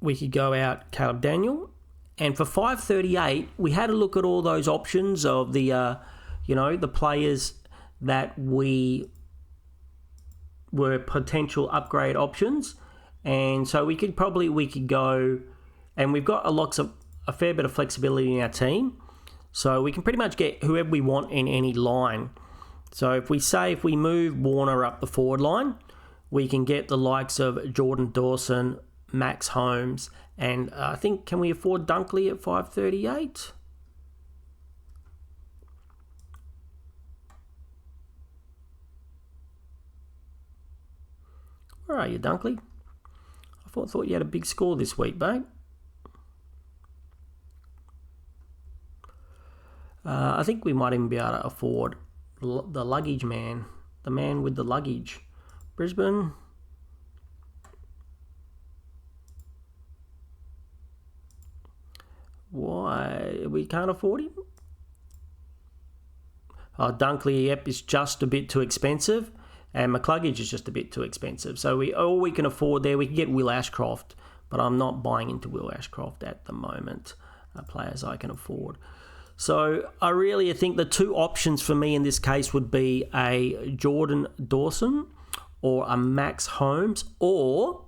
we could go out Caleb Daniel, and for 538, we had a look at all those options of the, the players that we were potential upgrade options, and so we could go, and we've got a fair bit of flexibility in our team, so we can pretty much get whoever we want in any line. So if we move Warner up the forward line, we can get the likes of Jordan Dawson, Max Holmes, and I think, can we afford Dunkley at 538? Where are you, Dunkley? I thought you had a big score this week, babe. I think we might even be able to afford the luggage man, the man with the luggage. Brisbane. Why? We can't afford him? Dunkley, yep, is just a bit too expensive. And McCluggage is just a bit too expensive. So all we can afford there, we can get Will Ashcroft. But I'm not buying into Will Ashcroft at the moment. Players I can afford. So I really think the two options for me in this case would be a Jordan Dawson or a Max Holmes, or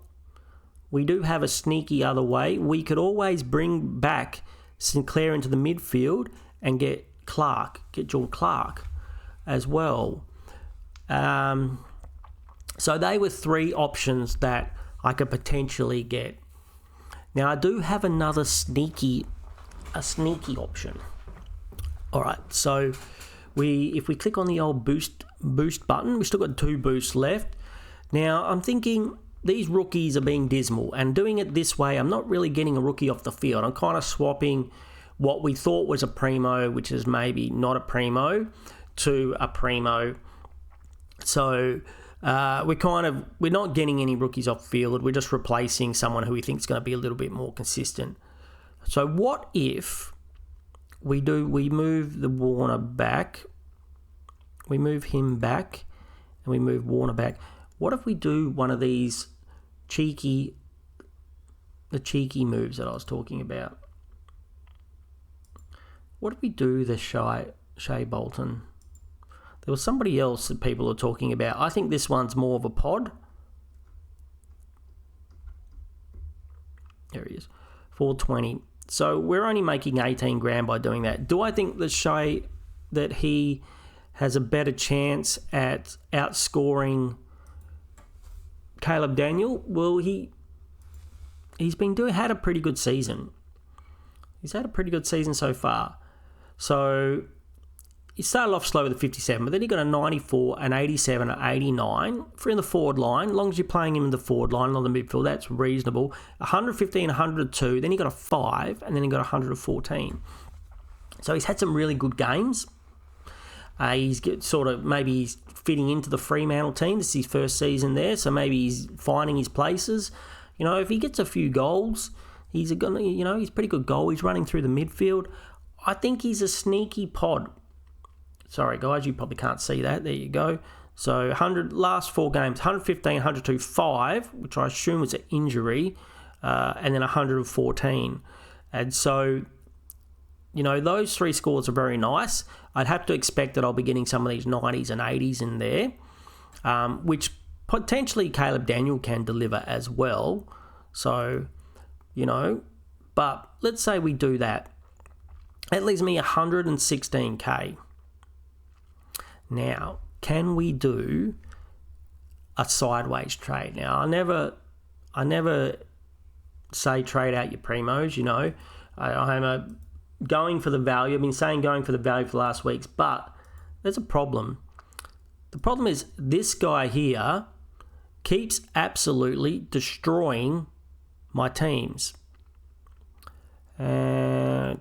we do have a sneaky other way. We could always bring back Sinclair into the midfield and get Jordan Clark as well. So they were three options that I could potentially get. Now I do have another sneaky option. All right, so if we click on the old boost boost button. We've still got 2 boosts left. Now, I'm thinking these rookies are being dismal, and doing it this way, I'm not really getting a rookie off the field. I'm kind of swapping what we thought was a primo, which is maybe not a primo, to a primo. So we're not getting any rookies off field. We're just replacing someone who we think is going to be a little bit more consistent. So what if we move the Warner back, we move him back, and we move Warner back. What if we do one of these cheeky moves that I was talking about? What if we do the Shea Bolton? There was somebody else that people are talking about. I think this one's more of a pod. There he is. 420. So we're only making 18 grand by doing that. Do I think that he has a better chance at outscoring Caleb Daniel? Well, he's had a pretty good season. He's had a pretty good season so far. So he started off slow with a 57, but then he got a 94, an 87, an 89 for in the forward line. As long as you're playing him in the forward line, not the midfield, that's reasonable. 115, 102, then he got a 5, and then he got 114. So he's had some really good games. He's fitting into the Fremantle team. This is his first season there, so maybe he's finding his places. You know, if he gets a few goals, he's pretty good goal. He's running through the midfield. I think he's a sneaky pod. Sorry, guys, you probably can't see that. There you go. So 100 last 4 games, 115, 102, 5, which I assume was an injury, and then 114. And so, you know, those 3 scores are very nice. I'd have to expect that I'll be getting some of these 90s and 80s in there, which potentially Caleb Daniel can deliver as well. So, you know, but let's say we do that. That leaves me 116k. Now, can we do a sideways trade? Now, I never say trade out your primos, you know. I'm going for the value. I've been saying going for the value for the last weeks, but there's a problem. The problem is this guy here keeps absolutely destroying my teams. We're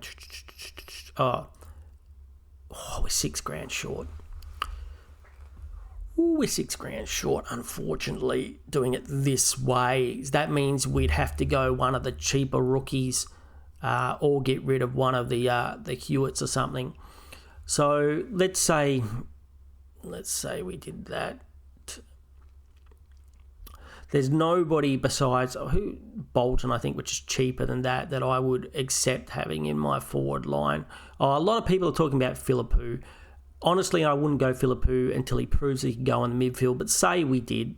6 grand short. We're 6 grand short, unfortunately, doing it this way. That means we'd have to go one of the cheaper rookies or get rid of one of the Hewitts or something. So let's say we did that. There's nobody besides Bolton, I think, which is cheaper than that I would accept having in my forward line. A lot of people are talking about Philippou. Honestly, I wouldn't go Philippou until he proves he can go in the midfield. But say we did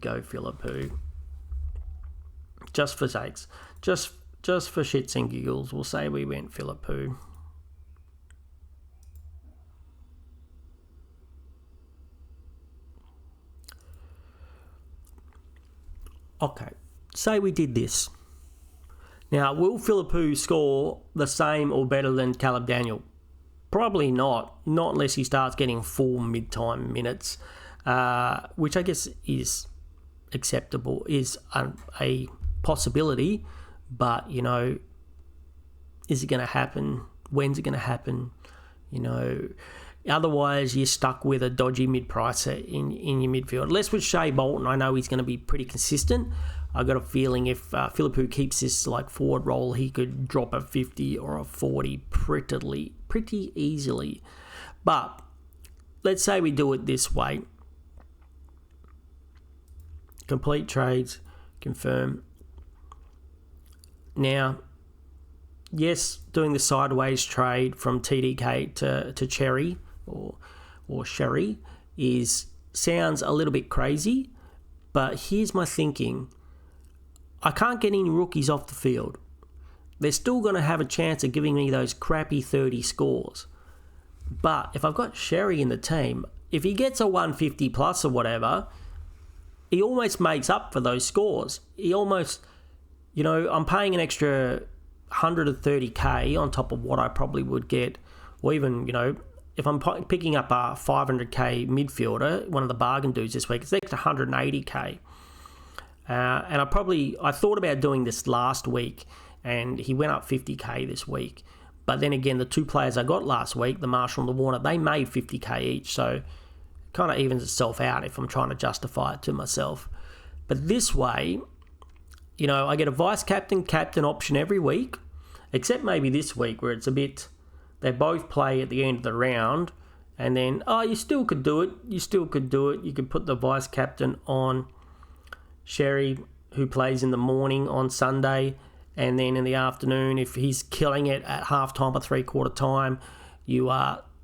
go Philippou. Just for sakes. Just for shits and giggles, we'll say we went Philippou. Okay, say we did this. Now, will Philippou score the same or better than Caleb Daniel? Probably not unless he starts getting full mid-time minutes, which I guess is acceptable, is a possibility, but, you know, is it going to happen? When's it going to happen? You know, otherwise you're stuck with a dodgy mid-pricer in your midfield. Unless with Shea Bolton, I know he's going to be pretty consistent. I've got a feeling if Philippou keeps this like forward role, he could drop a 50 or a 40 pretty easily. But let's say we do it this way. Complete trades, confirm. Now, yes, doing the sideways trade from TDK to Cherry or Sherry sounds a little bit crazy, but here's my thinking. I can't get any rookies off the field. They're still going to have a chance of giving me those crappy 30 scores. But if I've got Sherry in the team, if he gets a 150 plus or whatever, he almost makes up for those scores. He almost, you know, I'm paying an extra 130k on top of what I probably would get, or even, you know, if I'm picking up a 500k midfielder, one of the bargain dudes this week, it's next to 180k. And I thought about doing this last week, and he went up 50k this week. But then again, the two players I got last week, the Marshall and the Warner, they made 50k each. So it kind of evens itself out if I'm trying to justify it to myself. But this way, I get a vice-captain, captain option every week, except maybe this week where it's a bit, they both play at the end of the round, and then, you still could do it. You could put the vice-captain on Sherry, who plays in the morning on Sunday, and then in the afternoon, if he's killing it at half-time or three-quarter time, you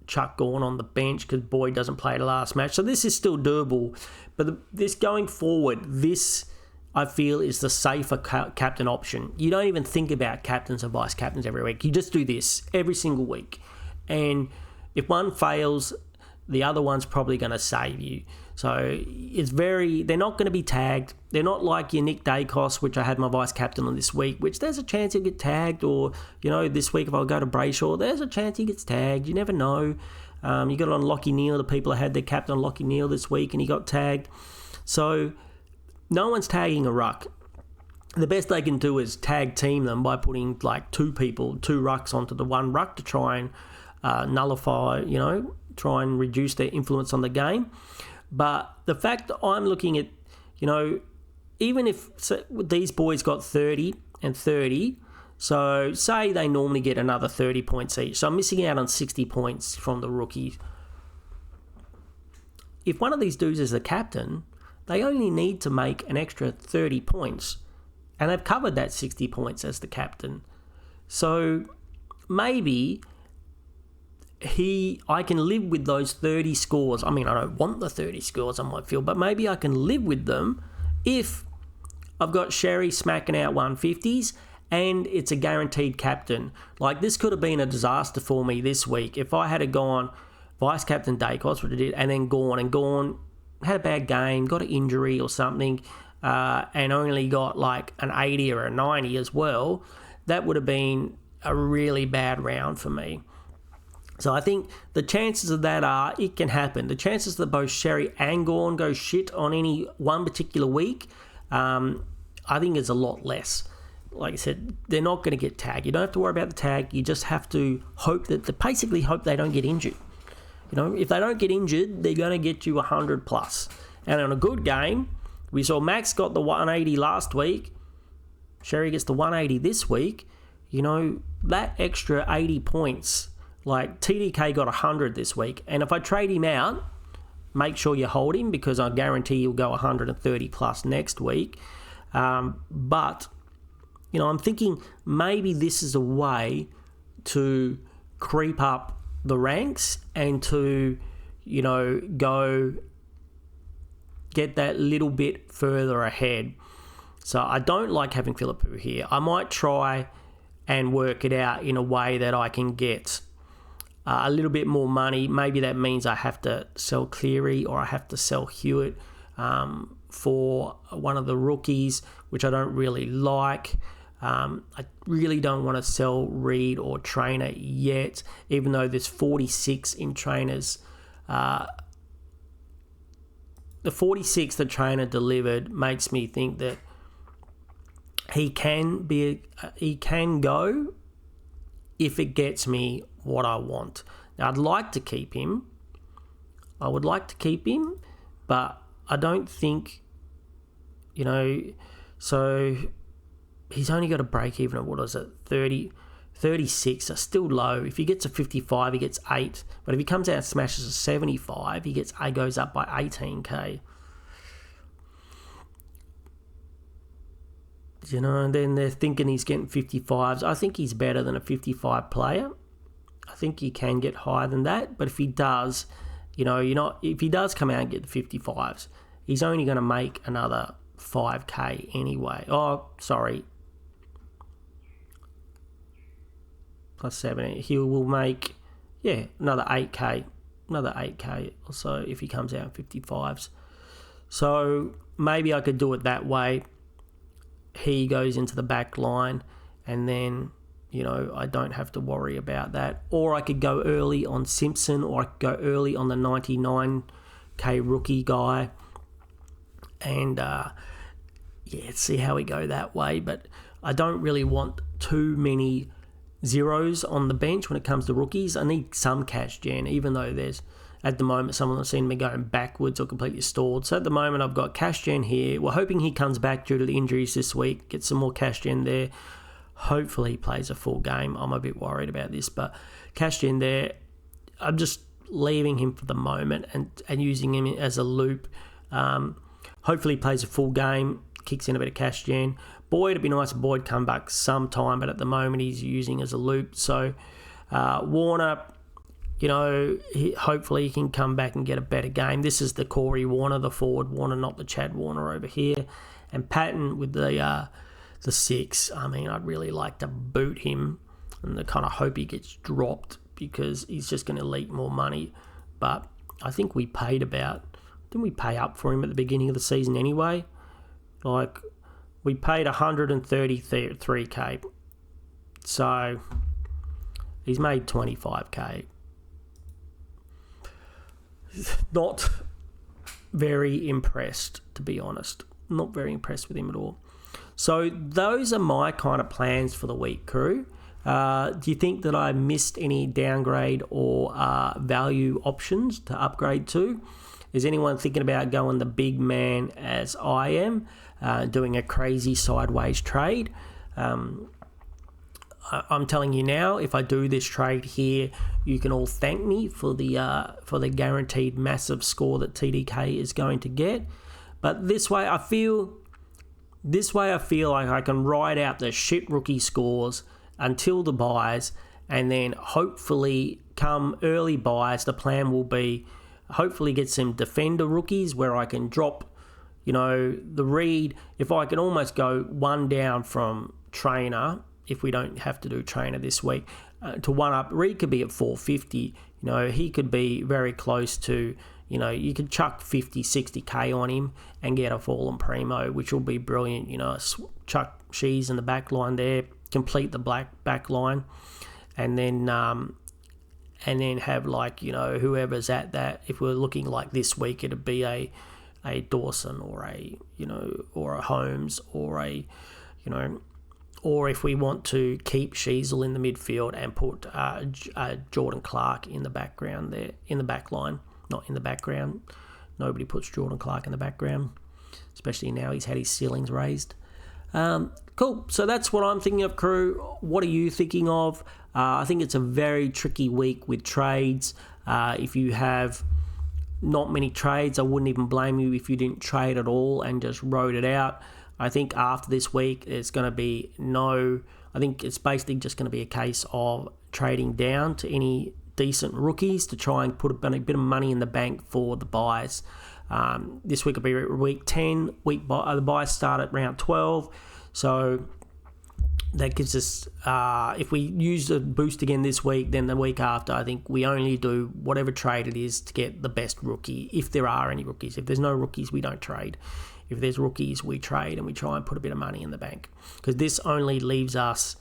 chuck Gawn on the bench because Boyd doesn't play the last match. So this is still doable. But this going forward, this I feel is the safer captain option. You don't even think about captains and vice captains every week. You just do this every single week. And if one fails, the other one's probably going to save you. So they're not going to be tagged. They're not like your Nick Dacos, which I had my vice captain on this week, which there's a chance he'll get tagged. Or, this week if I go to Brayshaw, there's a chance he gets tagged. You never know. You got it on Lockie Neal. The people that had their captain on Lockie Neal this week and he got tagged. So no one's tagging a ruck. The best they can do is tag team them by putting like two rucks onto the one ruck to try and nullify, try and reduce their influence on the game. But the fact that I'm looking at, even if these boys got 30 and 30, so say they normally get another 30 points each. So I'm missing out on 60 points from the rookies. If one of these dudes is the captain, they only need to make an extra 30 points. And they've covered that 60 points as the captain. So maybe I can live with those 30 scores. I mean, I don't want the 30 scores, I might feel, but maybe I can live with them if I've got Sherry smacking out 150s and it's a guaranteed captain. Like, this could have been a disaster for me this week if I had gone vice-captain Dacos, which I did, and then Gawn had a bad game, got an injury or something, and only got like an 80 or a 90 as well. That would have been a really bad round for me. So I think the chances of that are it can happen. The chances that both Sherry and Gawn go shit on any one particular week, I think is a lot less. Like I said, they're not going to get tagged. You don't have to worry about the tag. You just have to hope basically hope they don't get injured. If they don't get injured, they're going to get you 100 plus. And on a good game, we saw Max got the 180 last week. Sherry gets the 180 this week. That extra 80 points. Like, TDK got 100 this week. And if I trade him out, make sure you hold him because I guarantee he'll go 130 plus next week. But, I'm thinking maybe this is a way to creep up the ranks and to, go get that little bit further ahead. So I don't like having Philippou here. I might try and work it out in a way that I can get a little bit more money. Maybe that means I have to sell Cleary or I have to sell Hewitt for one of the rookies, which I don't really like. I really don't want to sell Reed or Trainer yet, even though there's 46 in Trainers. The 46 that Trainer delivered makes me think that he can go if it gets me what I want. Now, I'd like to keep him. I would like to keep him, but I don't think, so he's only got a break even at, 36, so still low. If he gets a 55, he gets 8. But if he comes out and smashes a 75, he goes up by 18k. And then they're thinking he's getting 55s. I think he's better than a 55 player. I think he can get higher than that. But if he does, if he does come out and get the 55s, he's only going to make another 5k anyway. Oh, sorry. Plus 7. He will make, another 8k. Another 8k or so if he comes out in 55s. So maybe I could do it that way. He goes into the back line and then I don't have to worry about that. Or I could go early on Simpson, or I could go early on the 99k rookie guy. And see how we go that way. But I don't really want too many zeros on the bench when it comes to rookies. I need some cash gen, even though there's, at the moment, some of them seem to be going backwards or completely stalled. So at the moment, I've got cash gen here. We're hoping he comes back due to the injuries this week, get some more cash gen there. Hopefully he plays a full game. I'm a bit worried about this, but cash gen there, I'm just leaving him for the moment and using him as a loop. Hopefully he plays a full game, kicks in a bit of cash gen. Boyd, it'd be nice if Boyd come back sometime, but at the moment he's using as a loop. So Warner, hopefully he can come back and get a better game. This is the Corey Warner, the forward Warner, not the Chad Warner over here. And Patton with the 6. I mean, I'd really like to boot him, and I kind of hope he gets dropped because he's just going to leak more money. But I think we paid didn't we pay up for him at the beginning of the season anyway? Like, we paid 133k. So he's made 25k. Not very impressed, to be honest. Not very impressed with him at all. So those are my kind of plans for the week, crew. Do you think that I missed any downgrade or value options to upgrade to? Is anyone thinking about going the big man as I am, doing a crazy sideways trade? I'm telling you now, if I do this trade here, you can all thank me for the guaranteed massive score that TDK is going to get. But this way I feel like I can ride out the shit rookie scores until the buys, and then hopefully come early buys, the plan will be hopefully get some defender rookies where I can drop, the Reed. If I can almost go one down from trainer, if we don't have to do trainer this week, to one up. Reed could be at 450. He could be very close to, you could chuck 50, 60k on him and get a fallen primo, which will be brilliant. Chuck Shees in the back line there, complete the black back line, and then have whoever's at that. If we're looking like this week, it'd be a Dawson or a Holmes or or if we want to keep Sheasel in the midfield and put Jordan Clark in the background there, in the back line, not in the background. Nobody puts Jordan Clark in the background, especially now he's had his ceilings raised. Cool. So that's what I'm thinking of, crew. What are you thinking of? I think it's a very tricky week with trades. If you have not many trades, I wouldn't even blame you if you didn't trade at all and just rode it out. I think after this week, there's going to be I think it's basically just going to be a case of trading down to any decent rookies to try and put a bit of money in the bank for the buys. This week will be week 10. The buys start at round 12. So that gives us, if we use the boost again this week, then the week after, I think we only do whatever trade it is to get the best rookie, if there are any rookies. If there's no rookies, we don't trade. If there's rookies, we trade and we try and put a bit of money in the bank. Because this only leaves us,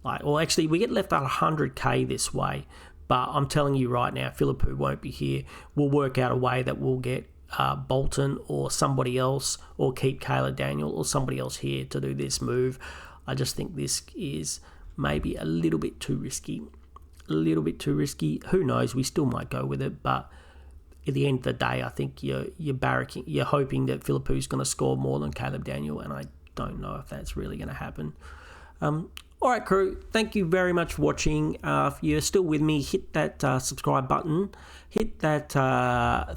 we get left at 100k this way. But I'm telling you right now, Philippou won't be here. We'll work out a way that we'll get Bolton or somebody else, or keep Kayla Daniel or somebody else here to do this move. I just think this is maybe a little bit too risky. Who knows? We still might go with it, but at the end of the day, I think you're hoping that Philippou's going to score more than Caleb Daniel, and I don't know if that's really going to happen. All right, crew, thank you very much for watching. If you're still with me, hit that subscribe button, hit that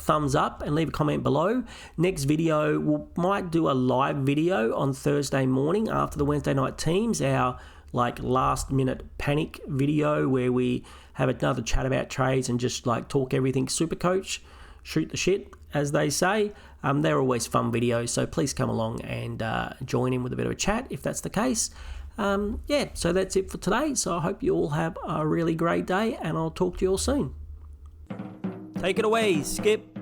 thumbs up, and leave a comment below. Next video, we might do a live video on Thursday morning after the Wednesday night teams, our last minute panic video where we have another chat about trades and just talk everything Supercoach, shoot the shit, as they say. They're always fun videos, so please come along and join in with a bit of a chat if that's the case. So that's it for today. So I hope you all have a really great day, and I'll talk to you all soon. Take it away, Skip.